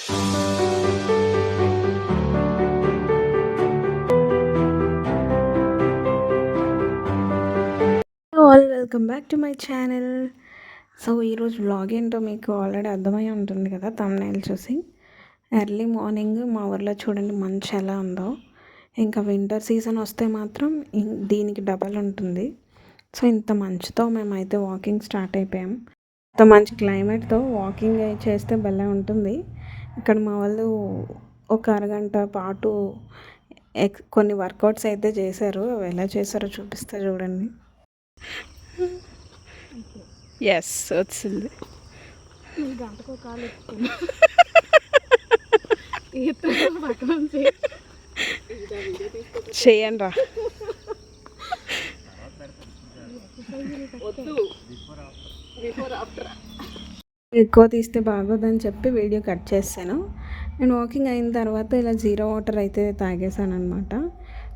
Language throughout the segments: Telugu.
All welcome back to my channel. So ఈరోజు వ్లాగ్ ఏంటో మీకు ఆల్రెడీ అర్థమై ఉంటుంది కదా థంబ్నెయిల్ చూసి. ఎర్లీ మార్నింగ్ మా ఊర్లో చూడండి మంచు ఎలా ఉందో. ఇంకా వింటర్ సీజన్ వస్తే మాత్రం దీనికి డబల్ ఉంటుంది. సో ఇంత మంచుతో మేమైతే వాకింగ్ స్టార్ట్ అయిపోయాం. ఇంత మంచి క్లైమేట్తో వాకింగ్ చేస్తే భలే ఉంటుంది. ఇక్కడ మా వాళ్ళు ఒక అరగంట పాటు కొన్ని వర్కౌట్స్ అయితే చేశారు. అవి ఎలా చేశారో చూపిస్తా చూడండి. ఎస్ వచ్చింది. చేయండి రా. ఎక్కువ తీస్తే బాగోదని చెప్పి వీడియో కట్ చేశాను. నేను వాకింగ్ అయిన తర్వాత ఇలా జీరో వాటర్ అయితే తాగేసాను అనమాట.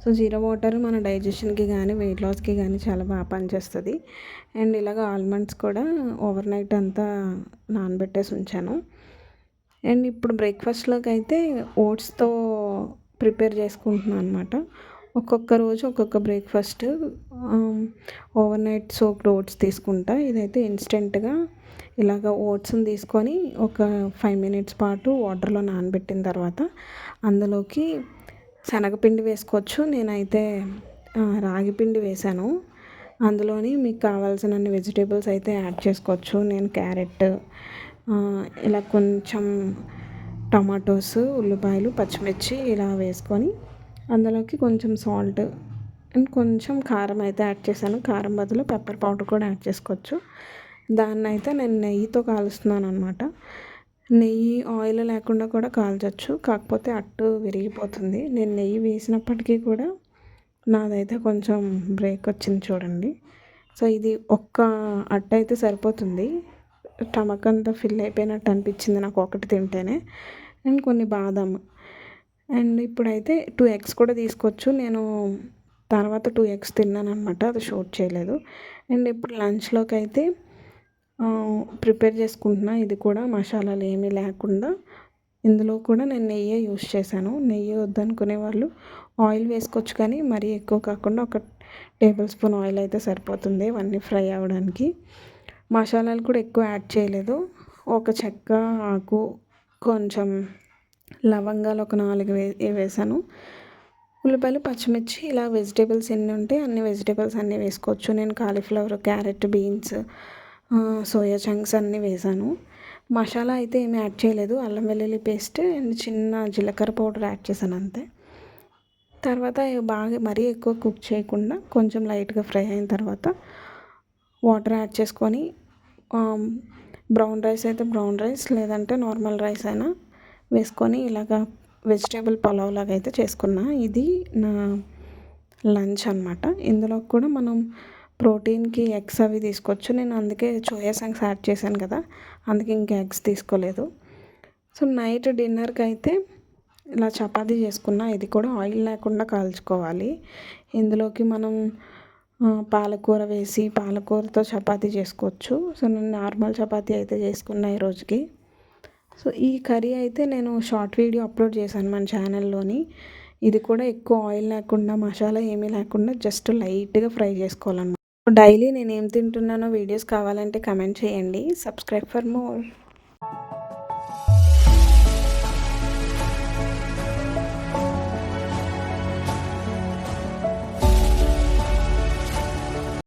సో జీరో వాటర్ మన డైజెషన్కి కానీ వెయిట్ లాస్కి కానీ చాలా బాగా పనిచేస్తుంది. అండ్ ఇలాగ ఆల్మండ్స్ కూడా ఓవర్ నైట్ అంతా నానబెట్టేసి ఉంచాను. అండ్ ఇప్పుడు బ్రేక్ఫాస్ట్లోకి అయితే ఓట్స్తో ప్రిపేర్ చేసుకుంటున్నాను అనమాట. ఒక్కొక్క రోజు ఒక్కొక్క breakfast overnight soaked oats తీసుకుంటా. ఇదైతే ఇన్స్టెంట్గా ఇలాగ ఓట్స్ని తీసుకొని ఒక 5 మినిట్స్ పాటు వాటర్లో నానబెట్టిన తర్వాత అందులోకి శనగపిండి వేసుకోవచ్చు. నేనైతే రాగి పిండి వేసాను. అందులోని మీకు కావాల్సినన్ని వెజిటేబుల్స్ అయితే యాడ్ చేసుకోవచ్చు. నేను క్యారెట్, ఇలా కొంచెం టమాటోస్, ఉల్లిపాయలు, పచ్చిమిర్చి ఇలా వేసుకొని అందులోకి కొంచెం సాల్ట్ అండ్ కొంచెం కారం అయితే యాడ్ చేశాను. కారం బదులు పెప్పర్ పౌడర్ కూడా యాడ్ చేసుకోవచ్చు. దాన్ని అయితే నేను నెయ్యితో కాలుస్తున్నాను అనమాట. నెయ్యి ఆయిల్ లేకుండా కూడా కాల్చవచ్చు, కాకపోతే అట్టు విరిగిపోతుంది. నేను నెయ్యి వేసినప్పటికీ కూడా నాదైతే కొంచెం బ్రేక్ వచ్చింది చూడండి. సో ఇది ఒక్క అట్టు అయితే సరిపోతుంది. స్టమక్ అంతా ఫిల్ అయిపోయినట్టు అనిపించింది నాకు ఒకటి తింటేనే. అండ్ కొన్ని బాదం. అండ్ ఇప్పుడైతే 2 ఎగ్స్ కూడా తీసుకోవచ్చు. నేను తర్వాత 2 ఎగ్స్ తిన్నాను అనమాట, అది షూట్ చేయలేదు. అండ్ ఇప్పుడు లంచ్లోకి అయితే ప్రిపేర్ చేసుకుంటున్నా. ఇది కూడా మసాలాలు ఏమీ లేకుండా. ఇందులో కూడా నేను నెయ్యే యూస్ చేశాను. నెయ్యి వద్దనుకునే వాళ్ళు ఆయిల్ వేసుకోవచ్చు, కానీ మరీ ఎక్కువ కాకుండా ఒక టేబుల్ స్పూన్ ఆయిల్ అయితే సరిపోతుంది ఇవన్నీ ఫ్రై అవ్వడానికి. మసాలాలు కూడా ఎక్కువ యాడ్ చేయలేదు. ఒక చెక్క, ఆకు, కొంచెం లవంగాలు ఒక 4 వేసాను. ఉల్లిపాయలు, పచ్చిమిర్చి, ఇలా వెజిటేబుల్స్ ఎన్ని ఉంటే అన్ని వెజిటేబుల్స్ అన్నీ వేసుకోవచ్చు. నేను cauliflower, carrot, beans, soya chunks అన్నీ వేసాను. మసాలా అయితే ఏమీ యాడ్ చేయలేదు. అల్లం వెల్లుల్లి పేస్ట్ అండ్ చిన్న జీలకర్ర పౌడర్ యాడ్ చేశాను అంతే. తర్వాత బాగా మరీ ఎక్కువ కుక్ చేయకుండా కొంచెం లైట్గా ఫ్రై అయిన తర్వాత వాటర్ యాడ్ చేసుకొని, బ్రౌన్ రైస్ అయితే బ్రౌన్ రైస్, లేదంటే నార్మల్ రైస్ అయినా వేసుకొని ఇలాగా వెజిటేబుల్ పలావ్ లాగా అయితే చేసుకున్నా. ఇది నా లంచ్ అనమాట. ఇందులో కూడా మనం ప్రోటీన్కి ఎగ్స్ అవి తీసుకోవచ్చు. నేను అందుకే సోయా చంక్స్ యాడ్ చేశాను కదా, అందుకే ఇంకా ఎగ్స్ తీసుకోలేదు. సో నైట్ డిన్నర్కి అయితే ఇలా చపాతీ చేసుకున్నా. ఇది కూడా ఆయిల్ లేకుండా కాల్చుకోవాలి. ఇందులోకి మనం పాలకూర వేసి పాలకూరతో చపాతీ చేసుకోవచ్చు. సో నేను నార్మల్ చపాతీ అయితే చేసుకున్నా ఈ రోజుకి. సో ఈ కర్రీ అయితే నేను షార్ట్ వీడియో అప్లోడ్ చేశాను మన ఛానల్లోని. ఇది కూడా ఎక్కువ ఆయిల్ లేకుండా, మసాలా ఏమీ లేకుండా జస్ట్ లైట్గా ఫ్రై చేసుకోవాలన్నమాట. డైలీ నేను ఏం తింటున్నానో వీడియోస్ కావాలంటే కమెంట్ చేయండి. Subscribe for more.